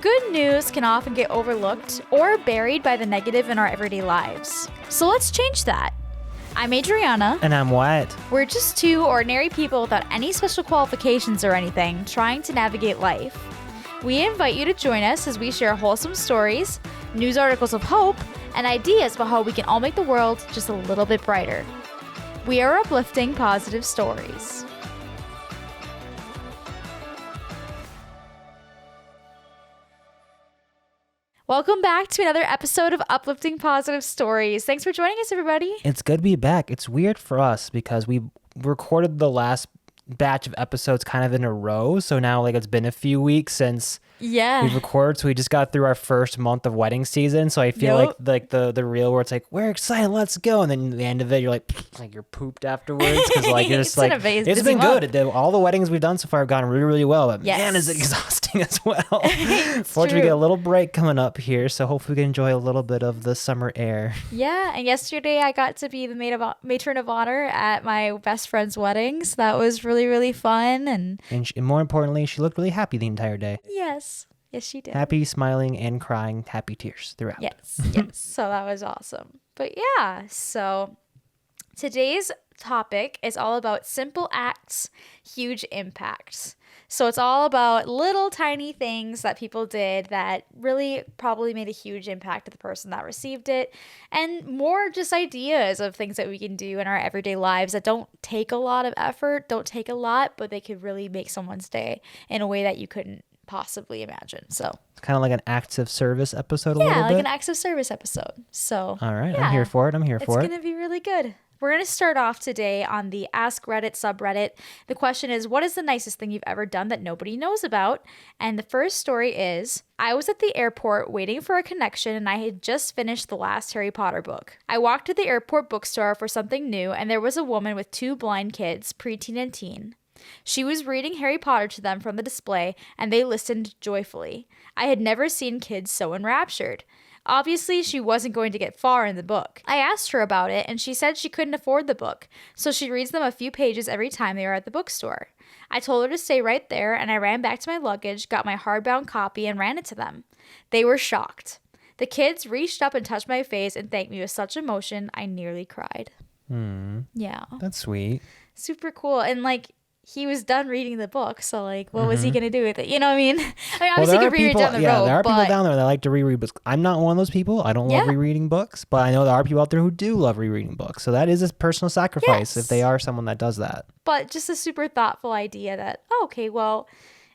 good news can often get overlooked or buried by the negative in our everyday lives. So let's change that. I'm Adriana. And I'm Wyatt. We're just two ordinary people without any special qualifications or anything, trying to navigate life. We invite you to join us as we share wholesome stories, news articles of hope, and ideas about how we can all make the world just a little bit brighter. We are Uplifting Positive Stories. Welcome back to another episode of Uplifting Positive Stories. Thanks for joining us, everybody. It's good to be back. It's weird for us because we recorded the last batch of episodes kind of in a row. So now it's been a few weeks since we've recorded. So we just got through our first month of wedding season. So I feel like the reel where it's like, we're excited, let's go. And then at the end of it, you're like you're pooped afterwards. Because you're just it's been good. All the weddings we've done so far have gone really, really well. But man, is it exhausting as well. Fortunately, we get a little break coming up here. So hopefully we can enjoy a little bit of the summer air. Yeah. And yesterday I got to be the matron of honor at my best friend's wedding. So that was really, really fun. And more importantly, she looked really happy the entire day. Yes, she did. Happy, smiling, and crying, happy tears throughout. Yes. So that was awesome. But yeah, so today's topic is all about simple acts, huge impacts. So it's all about little tiny things that people did that really probably made a huge impact to the person that received it, and more just ideas of things that we can do in our everyday lives that don't take a lot of effort, don't take a lot, but they could really make someone's day in a way that you couldn't possibly imagine. So it's kind of like an acts of service episode a little bit. Yeah, like an acts of service episode. So all right, yeah, I'm here for it. It's going to be really good. We're going to start off today on the Ask Reddit subreddit. The question is, what is the nicest thing you've ever done that nobody knows about? And the first story is, I was at the airport waiting for a connection and I had just finished the last Harry Potter book. I walked to the airport bookstore for something new and there was a woman with two blind kids, preteen and teen. She was reading Harry Potter to them from the display and they listened joyfully. I had never seen kids so enraptured. Obviously, she wasn't going to get far in the book. I asked her about it, and she said she couldn't afford the book, so she reads them a few pages every time they are at the bookstore. I told her to stay right there, and I ran back to my luggage, got my hardbound copy, and ran it to them. They were shocked. The kids reached up and touched my face and thanked me with such emotion, I nearly cried. Yeah. That's sweet. Super cool. And he was done reading the book, so what was he gonna do with it? You know what I mean? Obviously, he could reread down the road. There are people down there that like to reread books. I'm not one of those people. I don't love rereading books, but I know there are people out there who do love rereading books. So that is a personal sacrifice if they are someone that does that. But just a super thoughtful idea that, okay, well,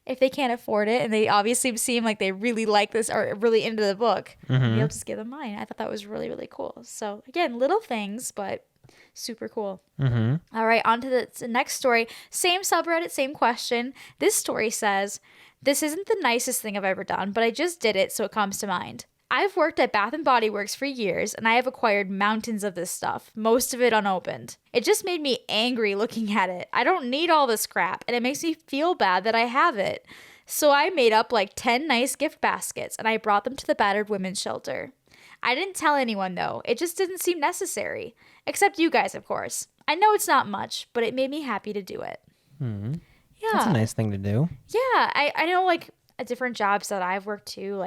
if they can't afford it and they obviously seem like they really like this or really into the book, maybe I'll just give them mine. I thought that was really, really cool. So again, little things, but super cool. All right, on to the next story. Same subreddit, same question. This story says, this isn't the nicest thing I've ever done, but I just did it, so it comes to mind. I've worked at Bath & Body Works for years, and I have acquired mountains of this stuff, most of it unopened. It just made me angry looking at it. I don't need all this crap, and it makes me feel bad that I have it. So I made up 10 nice gift baskets, and I brought them to the battered women's shelter. I didn't tell anyone, though. It just didn't seem necessary. Except you guys, of course. I know it's not much, but it made me happy to do it. Yeah. That's a nice thing to do. Yeah. I know, at different jobs that I've worked too,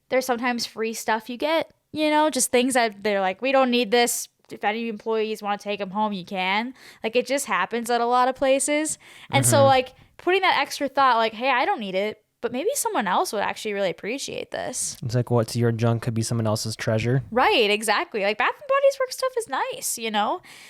there's sometimes free stuff you get, just things that they're like, we don't need this. If any employees want to take them home, you can. It just happens at a lot of places. And so, putting that extra thought, hey, I don't need it, but maybe someone else would actually really appreciate this. It's what's your junk could be someone else's treasure. Right, exactly. Bath & Body's Work stuff is nice,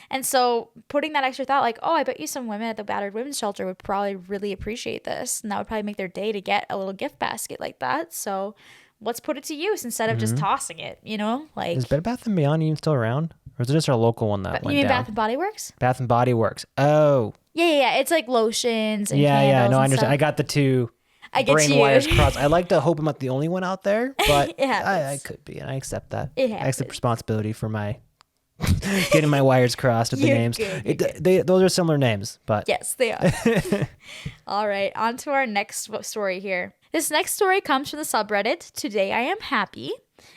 And so putting that extra thought, oh, I bet you some women at the battered women's shelter would probably really appreciate this. And that would probably make their day to get a little gift basket like that. So let's put it to use instead of just tossing it, Is Bed Bath & Beyond even still around? Or is it just our local one that went down? You mean Bath & Body Works? Bath & Body Works. Oh. Yeah. It's lotions and candles no, I understand. Stuff. I got the two. I get brain you. wires crossed. I like to hope I'm not the only one out there, but I could be, and I accept that. It happens. I accept responsibility for my getting my wires crossed with the names. Those are similar names, but yes, they are. All right, on to our next story here. This next story comes from the subreddit Today I Am Happy,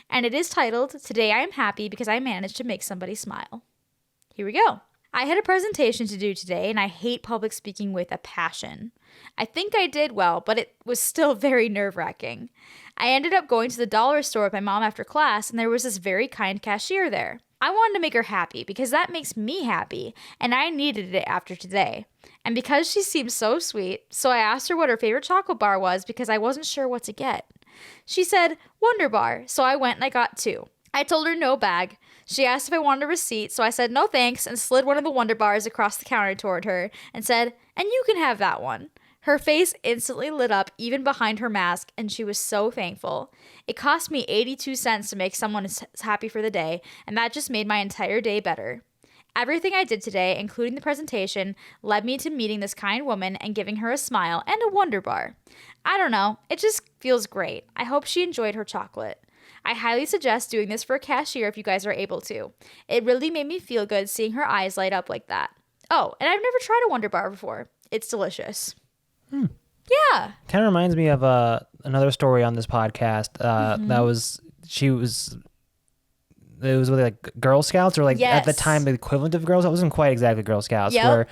and it is titled Today I Am Happy Because I Managed to Make Somebody Smile. Here we go. I had a presentation to do today, and I hate public speaking with a passion. I think I did well, but it was still very nerve-wracking. I ended up going to the dollar store with my mom after class, and there was this very kind cashier there. I wanted to make her happy because that makes me happy, and I needed it after today. And because she seemed so sweet, so I asked her what her favorite chocolate bar was because I wasn't sure what to get. She said, Wonder Bar, so I went and I got 2. I told her no bag. She asked if I wanted a receipt, so I said no thanks and slid one of the Wonder Bars across the counter toward her and said, and you can have that one. Her face instantly lit up even behind her mask, and she was so thankful. It cost me 82 cents to make someone happy for the day, and that just made my entire day better. Everything I did today, including the presentation, led me to meeting this kind woman and giving her a smile and a Wonder Bar. I don't know, it just feels great. I hope she enjoyed her chocolate. I highly suggest doing this for a cashier if you guys are able to. It really made me feel good seeing her eyes light up like that. Oh, and I've never tried a Wonder Bar before. It's delicious. Yeah. Kind of reminds me of another story on this podcast. It was with like Girl Scouts, or like at the time the equivalent of Girl Scouts. It wasn't quite exactly Girl Scouts, where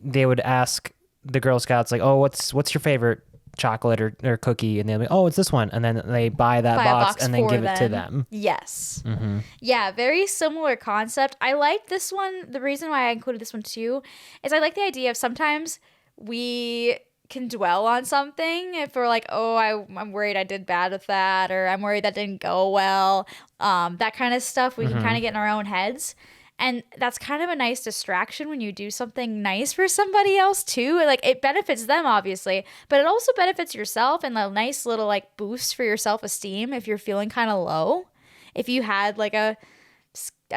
they would ask the Girl Scouts like, "Oh, what's your favorite chocolate or cookie?" And they'll be, "Oh, it's this one," and then they buy that box and then give it to them. Yes. Mm-hmm. Yeah, very similar concept. I like this one. The reason why I included this one too is I like the idea of sometimes we can dwell on something if we're like, oh, I'm worried I did bad with that, or I'm worried that didn't go well, that kind of stuff. We can kind of get in our own heads, and that's kind of a nice distraction when you do something nice for somebody else too. Like, it benefits them obviously, but it also benefits yourself, and a nice little like boost for your self-esteem if you're feeling kind of low. If you had like a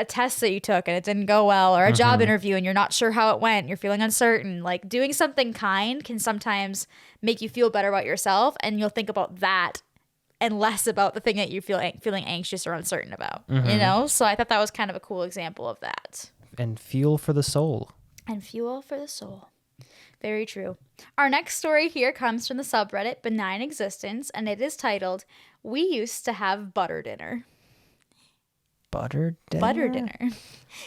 test that you took and it didn't go well, or a job interview and you're not sure how it went, you're feeling uncertain, like doing something kind can sometimes make you feel better about yourself, and you'll think about that and less about the thing that you're feeling anxious or uncertain about, you know? So I thought that was kind of a cool example of that. And fuel for the soul. And fuel for the soul. Very true. Our next story here comes from the subreddit Benign Existence, and it is titled, We Used to Have Butter Dinner. Butter dinner? Butter dinner.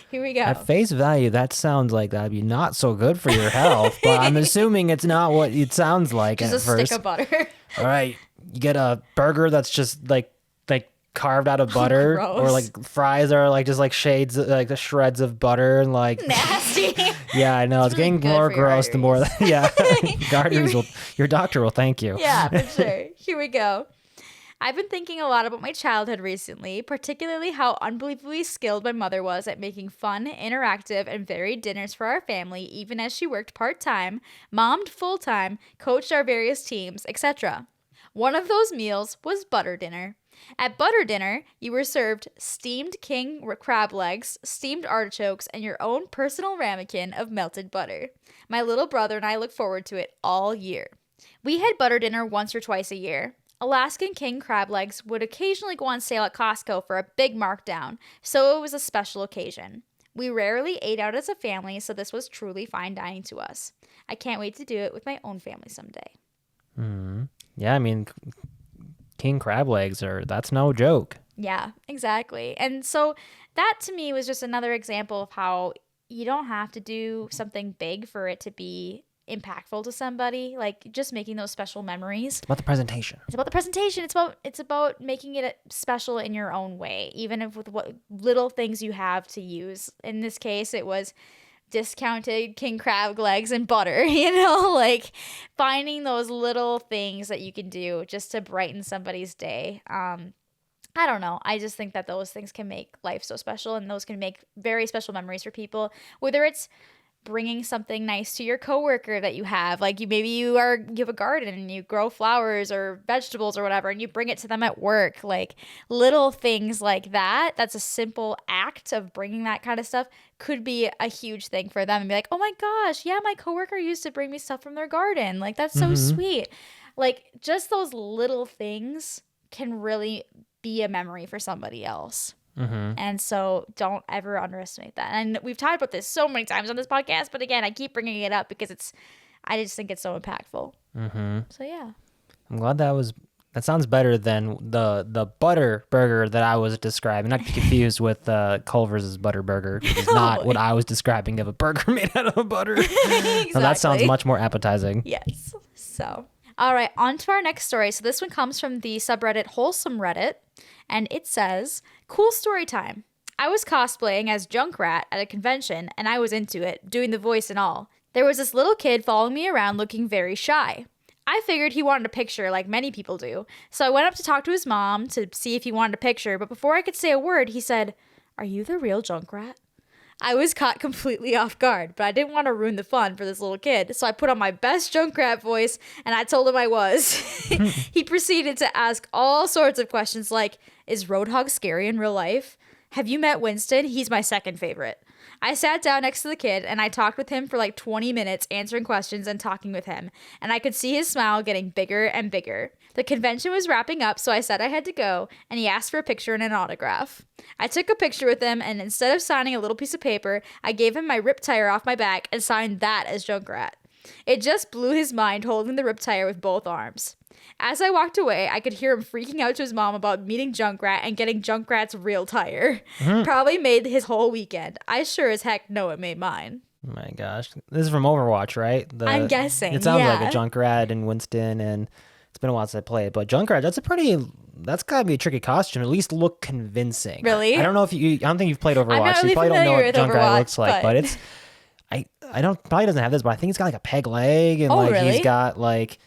Here we go. At face value, that sounds like that'd be not so good for your health, but I'm assuming it's not what it sounds like just at first. Just a stick of butter. All right. You get a burger that's just like carved out of butter, or like fries are like just like shades, like the shreds of butter, and like nasty. Yeah, I know. It's really getting more gross the more that, your doctor will thank you. Yeah, for sure. Here we go. I've been thinking a lot about my childhood recently, particularly how unbelievably skilled my mother was at making fun, interactive, and varied dinners for our family, even as she worked part-time, mommed full-time, coached our various teams, etc. One of those meals was butter dinner. At butter dinner, you were served steamed king crab legs, steamed artichokes, and your own personal ramekin of melted butter. My little brother and I look forward to it all year. We had butter dinner once or twice a year. Alaskan king crab legs would occasionally go on sale at Costco for a big markdown, so it was a special occasion. We rarely ate out as a family, so this was truly fine dining to us. I can't wait to do it with my own family someday. Yeah, I mean, king crab legs that's no joke. Yeah, exactly. And so that to me was just another example of how you don't have to do something big for it to be impactful to somebody. Like, just making those special memories. It's about the presentation. It's about making it special in your own way, even if with what little things you have to use. In this case, it was discounted king crab legs and butter, like finding those little things that you can do just to brighten somebody's day. I don't know. I just think that those things can make life so special, and those can make very special memories for people, whether it's bringing something nice to your coworker that you have, like you have a garden and you grow flowers or vegetables or whatever, and you bring it to them at work. Like, little things like that, that's a simple act of bringing that kind of stuff, could be a huge thing for them, and be like, oh my gosh, yeah, my coworker used to bring me stuff from their garden, like that's so sweet. Like, just those little things can really be a memory for somebody else. And so don't ever underestimate that. And we've talked about this so many times on this podcast, but again, I keep bringing it up because I just think it's so impactful. So yeah, I'm glad that sounds better than the butter burger that I was describing. Not to be confused with Culver's butter burger. It's not what I was describing of a burger made out of butter. Exactly. Now that sounds much more appetizing. Yes. So, all right, on to our next story. So this one comes from the subreddit Wholesome Reddit, and it says, cool story time. I was cosplaying as Junkrat at a convention, and I was into it, doing the voice and all. There was this little kid following me around looking very shy. I figured he wanted a picture like many people do, so I went up to talk to his mom to see if he wanted a picture, but before I could say a word, he said, "Are you the real Junkrat?" I was caught completely off guard, but I didn't want to ruin the fun for this little kid, so I put on my best Junkrat voice, and I told him I was. He proceeded to ask all sorts of questions like, is Roadhog scary in real life? Have you met Winston? He's my second favorite. I sat down next to the kid, and I talked with him for like 20 minutes, answering questions and talking with him, and I could see his smile getting bigger and bigger. The convention was wrapping up, so I said I had to go, and he asked for a picture and an autograph. I took a picture with him, and instead of signing a little piece of paper, I gave him my rip tire off my back and signed that as Junkrat. It just blew his mind holding the rip tire with both arms. As I walked away, I could hear him freaking out to his mom about meeting Junkrat and getting Junkrat's real tire. Probably made his whole weekend. I sure as heck know it made mine. Oh my gosh. This is from Overwatch, right? I'm guessing. It sounds like a Junkrat and Winston, and it's been a while since I played. But Junkrat, that's gotta be a tricky costume. At least look convincing. Really? I don't know if I don't think you've played Overwatch. I'm not really you probably don't know what Junkrat Overwatch, looks like, but it's I don't probably doesn't have this, but I think he's got like a peg leg, and really? he's got like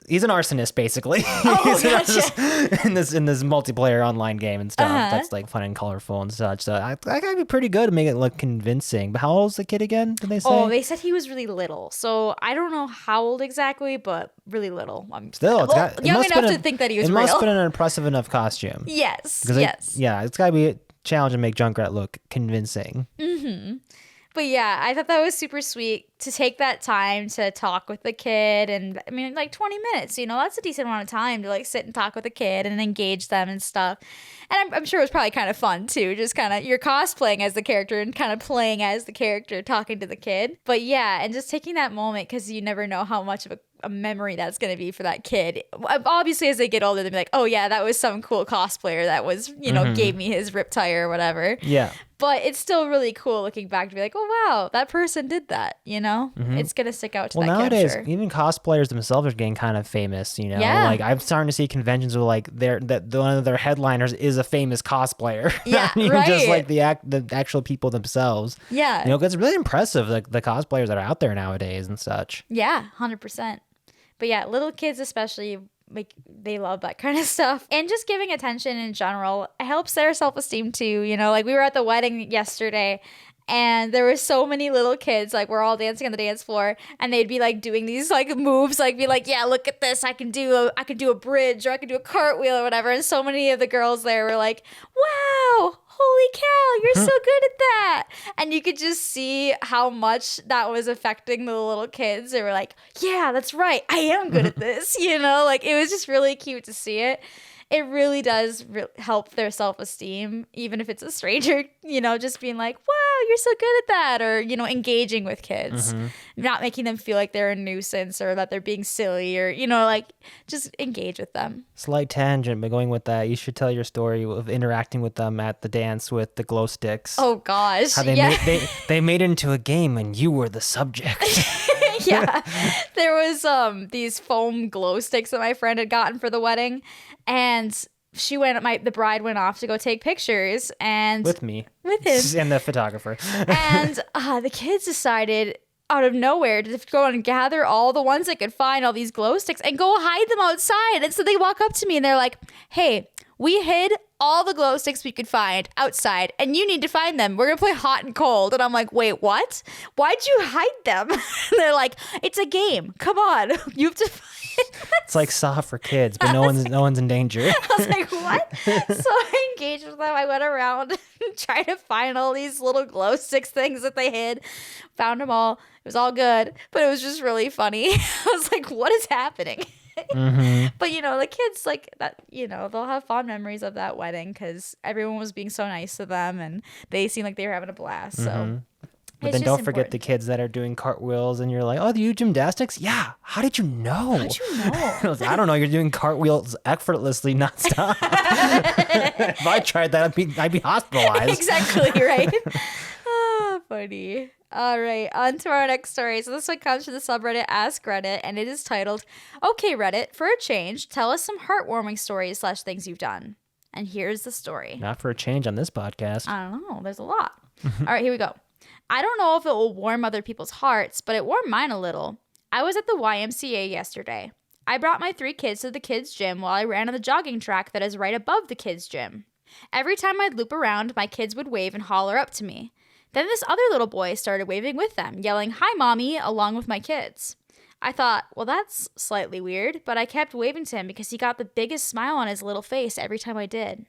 he's an arsonist basically. He's gotcha. in this multiplayer online game and stuff that's like fun and colorful and such. So I gotta be pretty good to make it look convincing. But how old is the kid again? Did they say? Oh, they said he was really little. So I don't know how old exactly, but really little. Still, young enough to think that he was real. It must have been an impressive enough costume. Yes. It's gotta be a challenge to make Junkrat look convincing. Mm-hmm. But yeah, I thought that was super sweet to take that time to talk with the kid. And I mean, like 20 minutes, that's a decent amount of time to like sit and talk with the kid and engage them and stuff. And I'm sure it was probably kind of fun too. Just kind of, you're cosplaying as the character and kind of playing as the character, talking to the kid. But yeah, and just taking that moment, because you never know how much of a memory that's going to be for that kid. Obviously, as they get older, they'll be like, oh yeah, that was some cool cosplayer that was, gave me his rip tire or whatever. Yeah. But it's still really cool looking back to be like, oh wow, that person did that, It's going to stick out to that kid. Well, nowadays, sure. even cosplayers themselves are getting kind of famous, Yeah. Like I'm starting to see conventions where like one of their headliners is a famous cosplayer. Yeah, right. Just like the actual people themselves. Yeah. It's really impressive, like the cosplayers that are out there nowadays and such. Yeah, 100%. But yeah, little kids especially, like, they love that kind of stuff. And just giving attention in general helps their self-esteem too. Like we were at the wedding yesterday, and there were so many little kids, like we're all dancing on the dance floor, and they'd be like doing these like moves, like be like, yeah, look at this, I can do a bridge, or I can do a cartwheel or whatever. And so many of the girls there were like, wow, holy cow, you're so good at that. And you could just see how much that was affecting the little kids. They were like, yeah, that's right, I am good at this. Like it was just really cute to see it. It really does help their self-esteem, even if it's a stranger, just being like, wow, you're so good at that. Or, engaging with kids, not making them feel like they're a nuisance or that they're being silly or, like just engage with them. Slight tangent, but going with that, you should tell your story of interacting with them at the dance with the glow sticks. Oh, gosh. How they made it into a game and you were the subject. Yeah. There was these foam glow sticks that my friend had gotten for the wedding, and the bride went off to go take pictures and with him and the photographer. And the kids decided out of nowhere to go and gather all the ones they could find, all these glow sticks, and go hide them outside. And so they walk up to me and they're like, hey, we hid all the glow sticks we could find outside, and you need to find them. We're going to play hot and cold. And I'm like, wait, what? Why'd you hide them? And they're like, it's a game. Come on. You have to find them. It's like Saw for kids, but no one's in danger. I was like, what? So I engaged with them. I went around trying to find all these little glow sticks things that they hid. Found them all. It was all good, but it was just really funny. I was like, what is happening? But the kids like that, they'll have fond memories of that wedding because everyone was being so nice to them and they seemed like they were having a blast. So but then don't forget the kids that are doing cartwheels and you're like, oh, do you do gymnastics? Yeah. How did you know? How'd you know? I don't know. You're doing cartwheels effortlessly nonstop. If I tried that, I'd be hospitalized. Exactly, right? funny. All right, on to our next story. So this one comes from the subreddit Ask Reddit, and it is titled, "Okay, Reddit, for a change, tell us some heartwarming stories / things you've done." And here's the story. Not for a change on this podcast. I don't know. There's a lot. All right, here we go. I don't know if it will warm other people's hearts, but it warmed mine a little. I was at the YMCA yesterday. I brought my 3 kids to the kids' gym while I ran on the jogging track that is right above the kids' gym. Every time I'd loop around, my kids would wave and holler up to me. Then this other little boy started waving with them, yelling, "Hi, Mommy," along with my kids. I thought, well, that's slightly weird, but I kept waving to him because he got the biggest smile on his little face every time I did.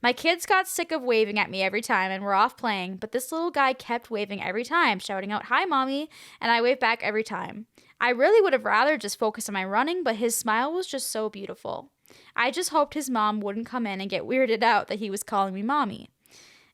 My kids got sick of waving at me every time and were off playing, but this little guy kept waving every time, shouting out, "Hi, Mommy," and I waved back every time. I really would have rather just focused on my running, but his smile was just so beautiful. I just hoped his mom wouldn't come in and get weirded out that he was calling me Mommy.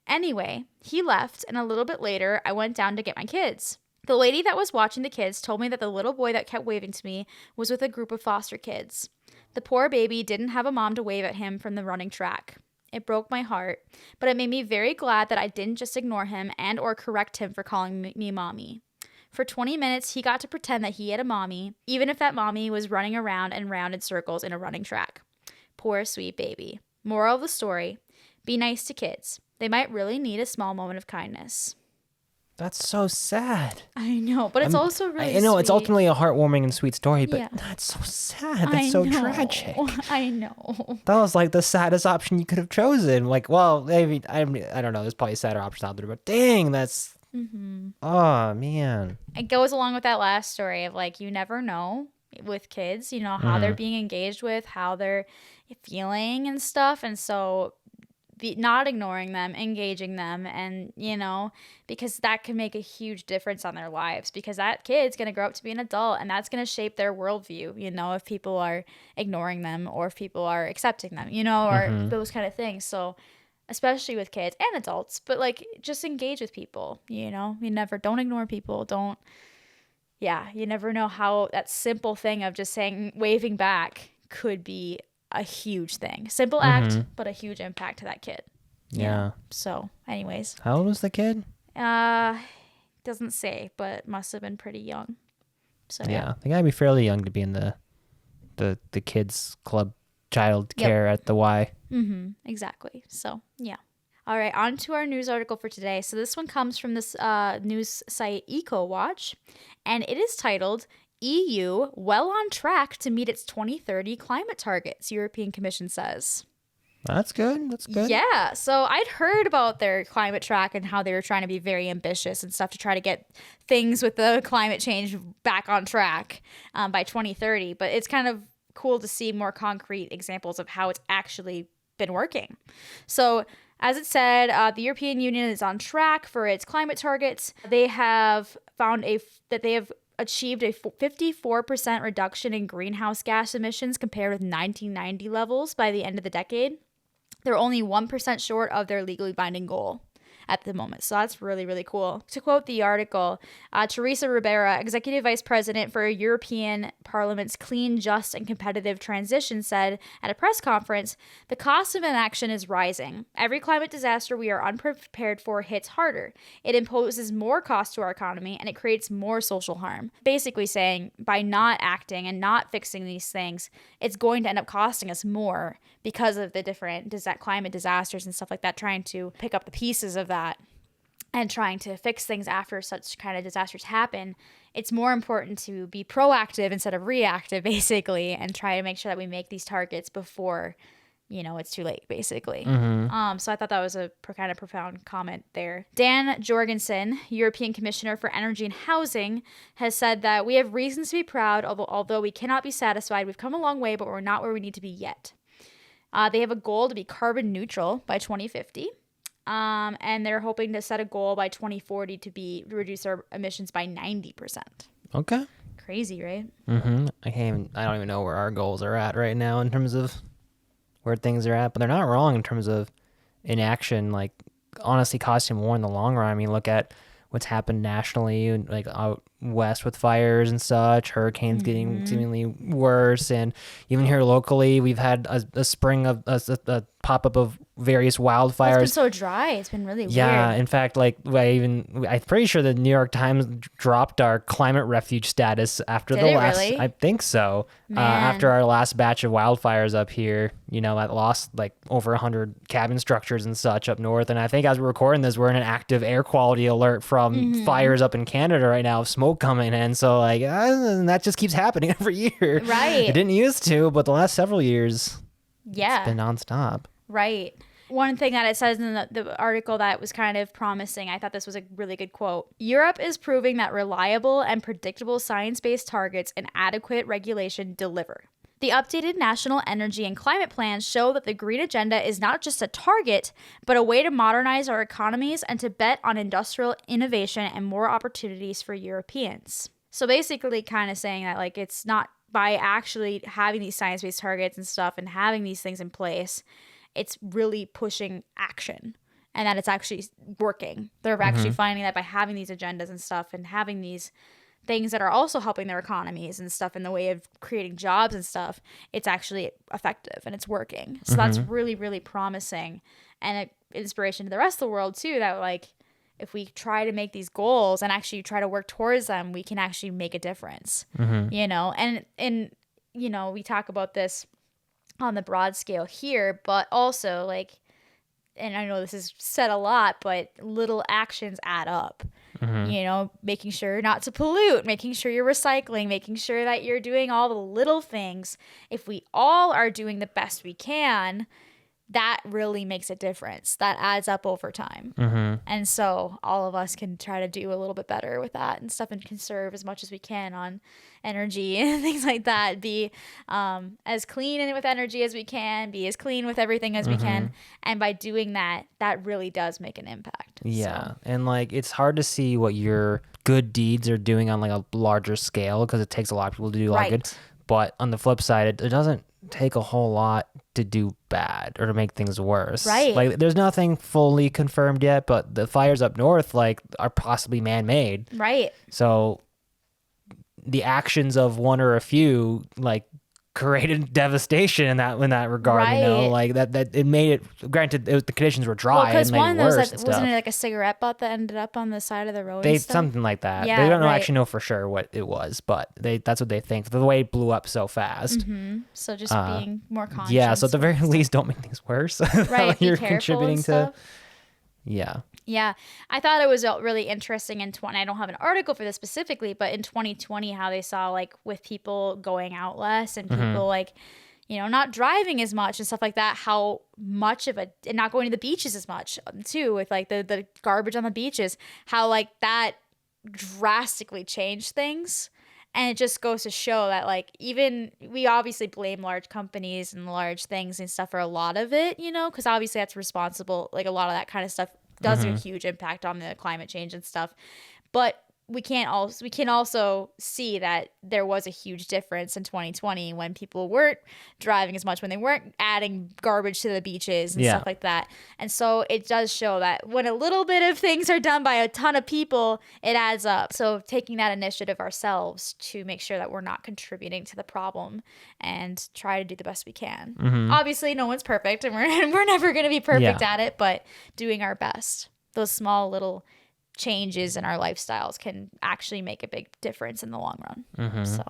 Anyway, he left, and a little bit later, I went down to get my kids. The lady that was watching the kids told me that the little boy that kept waving to me was with a group of foster kids. The poor baby didn't have a mom to wave at him from the running track. It broke my heart, but it made me very glad that I didn't just ignore him and or correct him for calling me Mommy. For 20 minutes, he got to pretend that he had a mommy, even if that mommy was running around and round in circles in a running track. Poor sweet baby. Moral of the story, be nice to kids. They might really need a small moment of kindness. That's so sad. I know, but it's also really I know, sweet. it's ultimately a heartwarming and sweet story, but Yeah. that's so sad. That's so tragic. I know. That was like the saddest option you could have chosen. Like, well, maybe, I don't know. There's probably sadder options out there, but dang, that's... Oh, man. It goes along with that last story of, like, you never know with kids, you know, how they're being engaged with, how they're feeling and stuff. And so not ignoring them, engaging them, and, you know, because that can make a huge difference on their lives, because that kid's going to grow up to be an adult, and that's going to shape their worldview, you know, if people are ignoring them or if people are accepting them, you know, or those kind of things. So especially with kids and adults, but like, just engage with people, you know, don't ignore people. You never know how that simple thing of just waving back could be a huge thing. Simple act, but a huge impact to that kid. Yeah. So anyways. How old was the kid? Doesn't say, but must have been pretty young. So yeah. They gotta be fairly young to be in the kids club child care at the Y. Exactly. So yeah. All right, on to our news article for today. So this one comes from this news site EcoWatch, and it is titled, "EU well on track to meet its 2030 climate targets," European Commission says. That's good. That's good. Yeah. So I'd heard about their climate track and how they were trying to be very ambitious and stuff to try to get things with the climate change back on track by 2030. But it's kind of cool to see more concrete examples of how it's actually been working. So as it said, the European Union is on track for its climate targets. They have found that they have achieved a 54% reduction in greenhouse gas emissions compared with 1990 levels by the end of the decade. They're only 1% short of their legally binding goal at the moment. So that's really, really cool. To quote the article, Teresa Ribera, Executive Vice President for European Parliament's Clean, Just, and Competitive Transition, said at a press conference, "The cost of inaction is rising. Every climate disaster we are unprepared for hits harder. It imposes more cost to our economy, and it creates more social harm." Basically saying, by not acting and not fixing these things, it's going to end up costing us more because of the different climate disasters and stuff like that, trying to pick up the pieces of that and trying to fix things after such kind of disasters happen. It's more important to be proactive instead of reactive, basically, and try to make sure that we make these targets before, you know, it's too late, basically. So I thought that was a kind of profound comment there. Dan Jorgensen, European Commissioner for Energy and Housing, has said that we have reasons to be proud, although we cannot be satisfied. We've come a long way, but we're not where we need to be yet. They have a goal to be carbon neutral by 2050. And they're hoping to set a goal by 2040 to reduce our emissions by 90%. Okay. Crazy, right? I don't even know where our goals are at right now in terms of where things are at, but they're not wrong in terms of inaction, like honestly costing more in the long run. I mean, look at what's happened nationally, like out west with fires and such, hurricanes getting seemingly worse, and even here locally, we've had a spring of a pop-up of various wildfires. It's been so dry. It's been really weird. Yeah, in fact, like I'm pretty sure the New York Times dropped our climate refuge status after Did the it last. really? I think so. Man. After our last batch of wildfires up here, that lost like over 100 cabin structures and such up north. And I think as we're recording this, we're in an active air quality alert from fires up in Canada right now of smoke coming in. So like that just keeps happening every year. Right. It didn't used to, but the last several years, it's been nonstop. Right. One thing that it says in the article that was kind of promising, I thought this was a really good quote. Europe is proving that reliable and predictable science-based targets and adequate regulation deliver. The updated national energy and climate plans show that the green agenda is not just a target, but a way to modernize our economies and to bet on industrial innovation and more opportunities for Europeans. So basically kind of saying that like it's not by actually having these science-based targets and stuff and having these things in place, it's really pushing action and that it's actually working. They're actually finding that by having these agendas and stuff and having these things that are also helping their economies and stuff in the way of creating jobs and stuff, it's actually effective and it's working. So that's really, really promising and an inspiration to the rest of the world too, that like if we try to make these goals and actually try to work towards them, we can actually make a difference, and we talk about this on the broad scale here, but also like, and I know this is said a lot, but little actions add up. Making sure not to pollute, making sure you're recycling, making sure that you're doing all the little things. If we all are doing the best we can, that really makes a difference. That adds up over time. And so all of us can try to do a little bit better with that and stuff and conserve as much as we can on energy and things like that. Be as clean with energy as we can, be as clean with everything as we can. And by doing that, that really does make an impact. Yeah. So. And like, it's hard to see what your good deeds are doing on like a larger scale because it takes a lot of people to do a lot of good. But on the flip side, it doesn't take a whole lot to do bad or to make things worse. Right. Like there's nothing fully confirmed yet, but the fires up north like are possibly man-made. Right. So the actions of one or a few like created devastation in that regard, like that it made it, granted the conditions were dry and made it worse. Wasn't it like a cigarette butt that ended up on the side of the road? Something like that. Yeah, they don't actually know for sure what it was, but that's what they think. The way it blew up so fast. So just being more conscious. Yeah. So at the very least, don't make things worse. Right. You're be careful contributing and stuff. to. Yeah. Yeah, I thought it was really interesting I don't have an article for this specifically, but in 2020, how they saw like with people going out less and people like, not driving as much and stuff like that, how much of and not going to the beaches as much too, with like the garbage on the beaches, how like that drastically changed things. And it just goes to show that like even we obviously blame large companies and large things and stuff for a lot of it, because obviously that's responsible. Like a lot of that kind of stuff does a huge impact on the climate change and stuff. But we can also see that there was a huge difference in 2020 when people weren't driving as much, when they weren't adding garbage to the beaches and stuff like that. And so it does show that when a little bit of things are done by a ton of people, it adds up. So taking that initiative ourselves to make sure that we're not contributing to the problem and try to do the best we can. Obviously, no one's perfect and we're never going to be perfect at it, but doing our best. Those small little changes in our lifestyles can actually make a big difference in the long run. So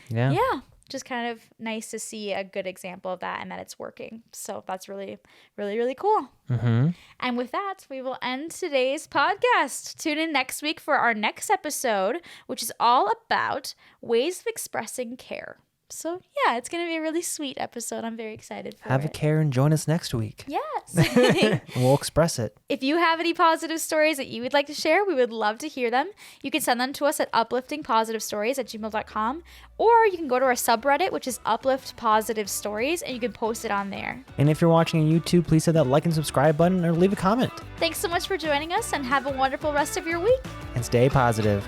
yeah, just kind of nice to see a good example of that and that it's working. So that's really, really, really cool. And with that, we will end today's podcast. Tune in next week for our next episode, which is all about ways of expressing care. So yeah, it's going to be a really sweet episode. I'm very excited for it. Have a care and join us next week. Yes. We'll express it. If you have any positive stories that you would like to share, we would love to hear them. You can send them to us at upliftingpositivestories@gmail.com, or you can go to our subreddit, which is Uplift Positive Stories, and you can post it on there. And if you're watching on YouTube, please hit that like and subscribe button or leave a comment. Thanks so much for joining us, and have a wonderful rest of your week. And stay positive.